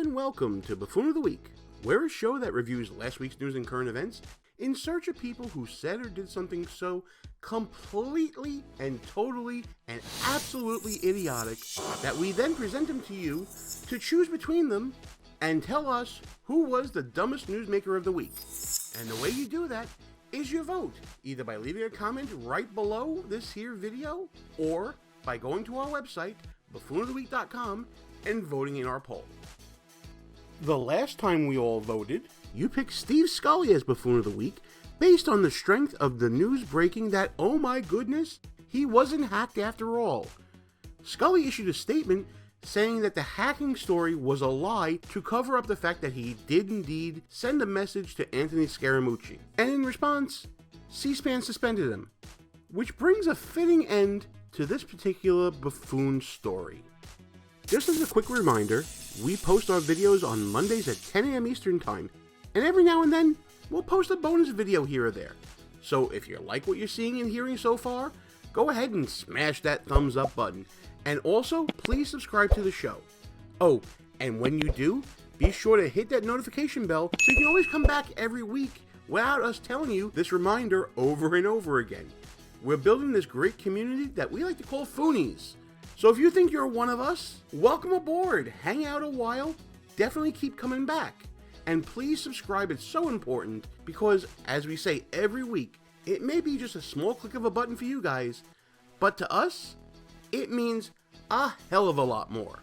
and welcome to Buffoon of the Week. We're a show that reviews last week's news and current events in search of people who said or did something so completely and totally and absolutely idiotic that we then present them to you to choose between them and tell us who was the dumbest newsmaker of the week. And the way you do that is you vote, either by leaving a comment right below this here video or by going to our website, buffoonoftheweek.com, and voting in our poll. The last time we all voted, you picked Steve Scully as Buffoon of the Week based on the strength of the news breaking that, oh my goodness, he wasn't hacked after all. Scully issued a statement saying that the hacking story was a lie to cover up the fact that he did indeed send a message to Anthony Scaramucci. And in response, C-SPAN suspended him. Which brings a fitting end to this particular Buffoon story. Just as a quick reminder, we post our videos on Mondays at 10 a.m. Eastern Time, and every now and then, we'll post a bonus video here or there. So if you like what you're seeing and hearing so far, go ahead and smash that thumbs up button. And also, please subscribe to the show. Oh, and when you do, be sure to hit that notification bell so you can always come back every week without us telling you this reminder over and over again. We're building this great community that we like to call Foonies. So if you think you're one of us, welcome aboard, hang out a while, definitely keep coming back. And please subscribe, it's so important, because as we say every week, it may be just a small click of a button for you guys, but to us, it means a hell of a lot more.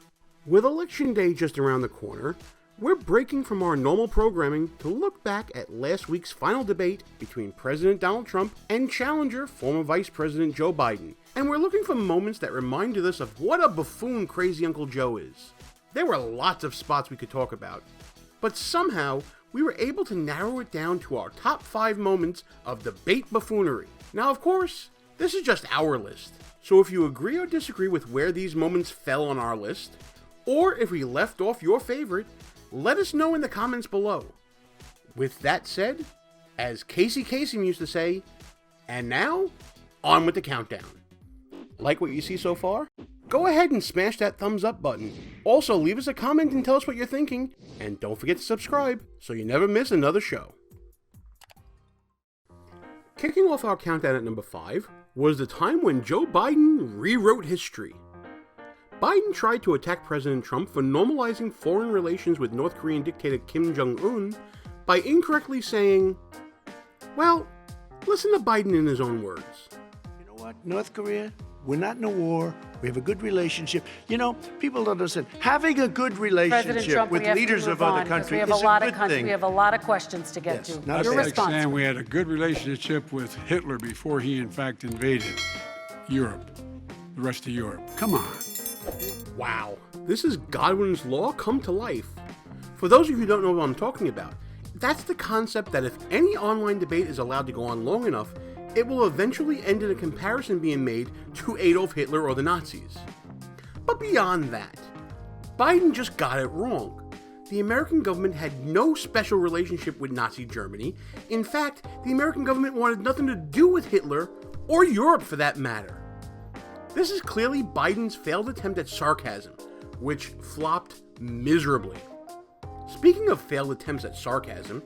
With Election Day just around the corner, we're breaking from our normal programming to look back at last week's final debate between President Donald Trump and challenger former Vice President Joe Biden. And we're looking for moments that reminded us of what a buffoon crazy Uncle Joe is. There were lots of spots we could talk about, but somehow we were able to narrow it down to our top 5 moments of debate buffoonery. Now, of course, this is just our list, so if you agree or disagree with where these moments fell on our list, or if we left off your favorite, let us know in the comments below. With that said, as Casey Kasem used to say, and now, on with the countdown. Like what you see so far? Go ahead and smash that thumbs up button. Also, leave us a comment and tell us what you're thinking. And don't forget to subscribe so you never miss another show. Kicking off our countdown at number 5 was the time when Joe Biden rewrote history. Biden tried to attack President Trump for normalizing foreign relations with North Korean dictator Kim Jong-un by incorrectly saying, well, listen to Biden in his own words. You know what, North Korea? We're not in a war. We have a good relationship. You know, people don't understand. Having a good relationship Trump, with leaders of other countries is a good thing. We have a lot of questions to get to. Not Your like response. Saying we had a good relationship with Hitler before he, in fact, invaded Europe, the rest of Europe. Come on. Wow, this is Godwin's Law come to life. For those of you who don't know what I'm talking about, that's the concept that if any online debate is allowed to go on long enough, it will eventually end in a comparison being made to Adolf Hitler or the Nazis. But beyond that, Biden just got it wrong. The American government had no special relationship with Nazi Germany. In fact, the American government wanted nothing to do with Hitler, or Europe for that matter. This is clearly Biden's failed attempt at sarcasm, which flopped miserably. Speaking of failed attempts at sarcasm,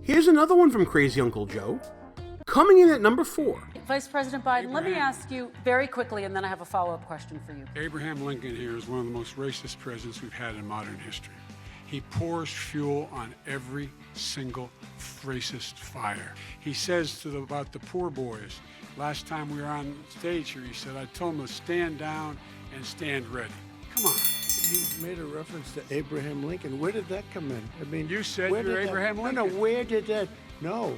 here's another one from Crazy Uncle Joe. Coming in at number 4. Vice President Biden, let me ask you very quickly, and then I have a follow-up question for you. Abraham Lincoln here is one of the most racist presidents we've had in modern history. He pours fuel on every single racist fire. He says about the poor boys, last time we were on stage here, he said, I told them to stand down and stand ready. Come on. You made a reference to Abraham Lincoln. Where did that come in? I mean, You said you're Abraham Lincoln. No, where did that? No.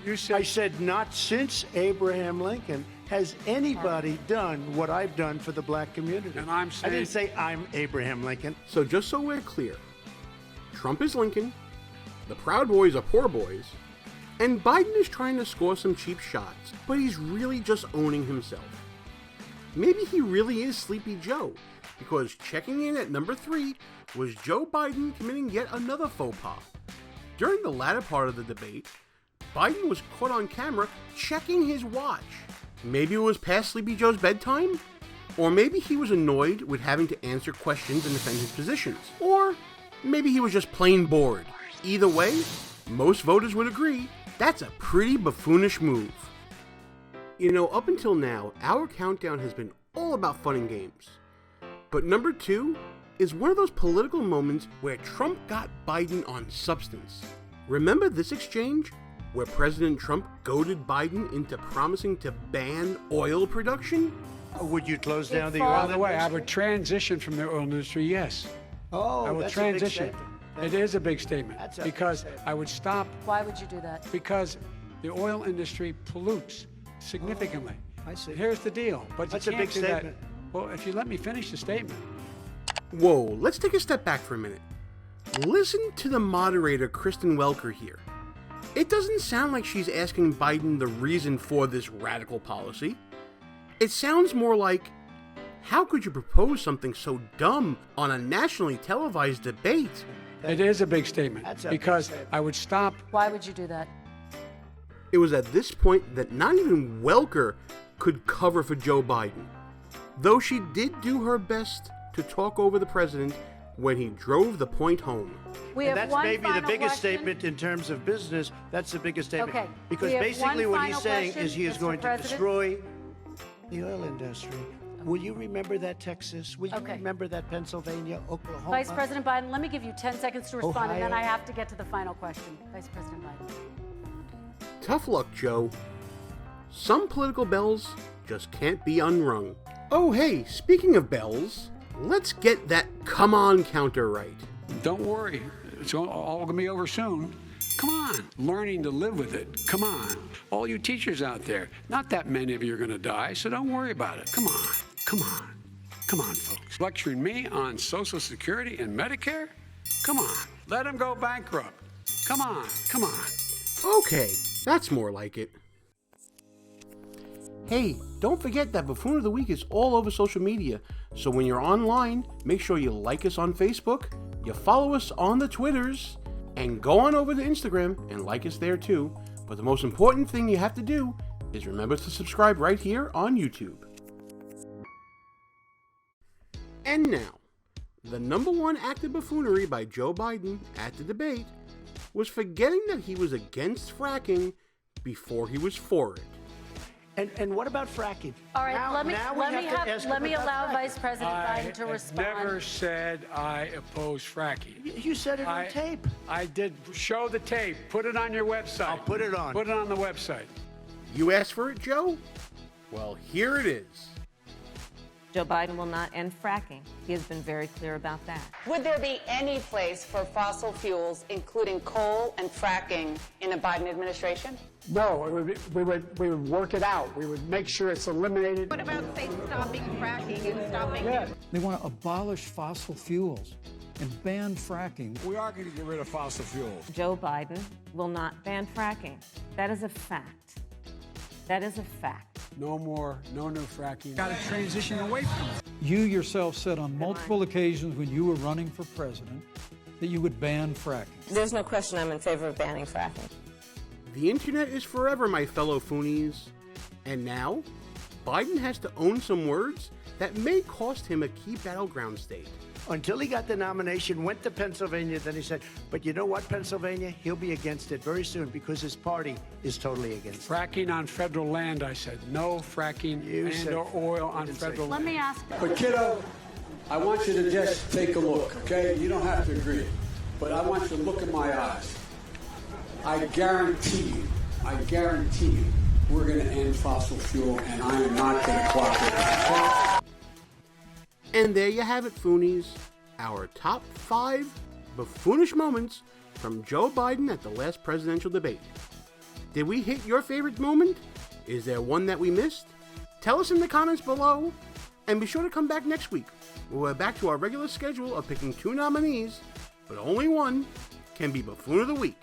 You said- I said not since Abraham Lincoln has anybody done what I've done for the black community. And I'm saying- I didn't say I'm Abraham Lincoln. So just so we're clear, Trump is Lincoln, the Proud Boys are poor boys, and Biden is trying to score some cheap shots, but he's really just owning himself. Maybe he really is Sleepy Joe, because checking in at number 3 was Joe Biden committing yet another faux pas. During the latter part of the debate, Biden was caught on camera checking his watch. Maybe it was past Sleepy Joe's bedtime? Or maybe he was annoyed with having to answer questions and defend his positions. Or maybe he was just plain bored. Either way, most voters would agree that's a pretty buffoonish move. You know, up until now, our countdown has been all about fun and games. But number 2 is one of those political moments where Trump got Biden on substance. Remember this exchange where President Trump goaded Biden into promising to ban oil production? Would you close down the By oil the way, I industry? would transition from the oil industry, yes. Oh, I will that's a big transition. statement. It is a big statement That's a big because statement. I would stop Why would you do that? because the oil industry pollutes significantly. I see. Here's the deal, but That's you a can't big do that. statement. Well, if you let me finish the statement. Whoa, let's take a step back for a minute. Listen to the moderator, Kristen Welker, here. It doesn't sound like she's asking Biden the reason for this radical policy. It sounds more like, how could you propose something so dumb on a nationally televised debate? It is a big statement That's a big because statement. I would stop. Why would you do that? It was at this point that not even Welker could cover for Joe Biden, though she did do her best to talk over the president when he drove the point home. We And have that's one maybe the final biggest question. statement in terms of business. That's the biggest statement. Okay, Because we have basically one what he's final saying question, is he is Mr. going to President. destroy the oil industry. Will you remember that, Texas? Will you Okay. remember that, Pennsylvania, Oklahoma? Vice President Biden, let me give you 10 seconds to respond, and then Ohio. I have to get to the final question. Vice President Biden. Tough luck, Joe. Some political bells just can't be unrung. Oh hey, speaking of bells, let's get that come on counter right. Don't worry, it's all going to be over soon. Come on, learning to live with it. Come on, all you teachers out there, not that many of you are going to die, so don't worry about it. Come on, come on, come on, folks. Lecturing me on Social Security and Medicare? Come on, let them go bankrupt. Come on, come on. Okay, that's more like it. Hey, don't forget that Buffoon of the Week is all over social media, so when you're online, make sure you like us on Facebook, you follow us on the Twitters, and go on over to Instagram and like us there too. But the most important thing you have to do is remember to subscribe right here on YouTube. And now, the #1 act of buffoonery by Joe Biden at the debate was forgetting that he was against fracking before he was for it. And what about fracking? All right, Now let me we have to ask let him me about allow fracking. Vice President Biden to I respond. never said I oppose fracking. You said it on tape. I did. Show the tape. Put it on your website. I'll put it on. Put it on the website. You asked for it, Joe? Well, here it is. Joe Biden will not end fracking. He has been very clear about that. Would there be any place for fossil fuels, including coal and fracking, in a Biden administration? No, we would work it out. We would make sure it's eliminated. What about, say, stopping fracking and stopping... They want to abolish fossil fuels and ban fracking. We are going to get rid of fossil fuels. Joe Biden will not ban fracking. That is a fact. That is a fact. No more, no new fracking. Got to transition away from it. You yourself said on multiple occasions when you were running for president that you would ban fracking. There's no question I'm in favor of banning fracking. The internet is forever, my fellow Foonies. And now, Biden has to own some words that may cost him a key battleground state. Until he got the nomination, went to Pennsylvania, then he said, but you know what, Pennsylvania? He'll be against it very soon because his party is totally against it. Fracking on federal land, I said. No fracking You and said- or oil you on didn't say federal Let land. me ask. But kiddo, I want you to just take a look, okay? You don't have to agree. But I want you to look in my eyes. I guarantee you, we're going to end fossil fuel, and I am not going to cooperate. And there you have it, Foonies. Our top 5 buffoonish moments from Joe Biden at the last presidential debate. Did we hit your favorite moment? Is there one that we missed? Tell us in the comments below. And be sure to come back next week. We're back to our regular schedule of picking 2 nominees, but only one can be Buffoon of the Week.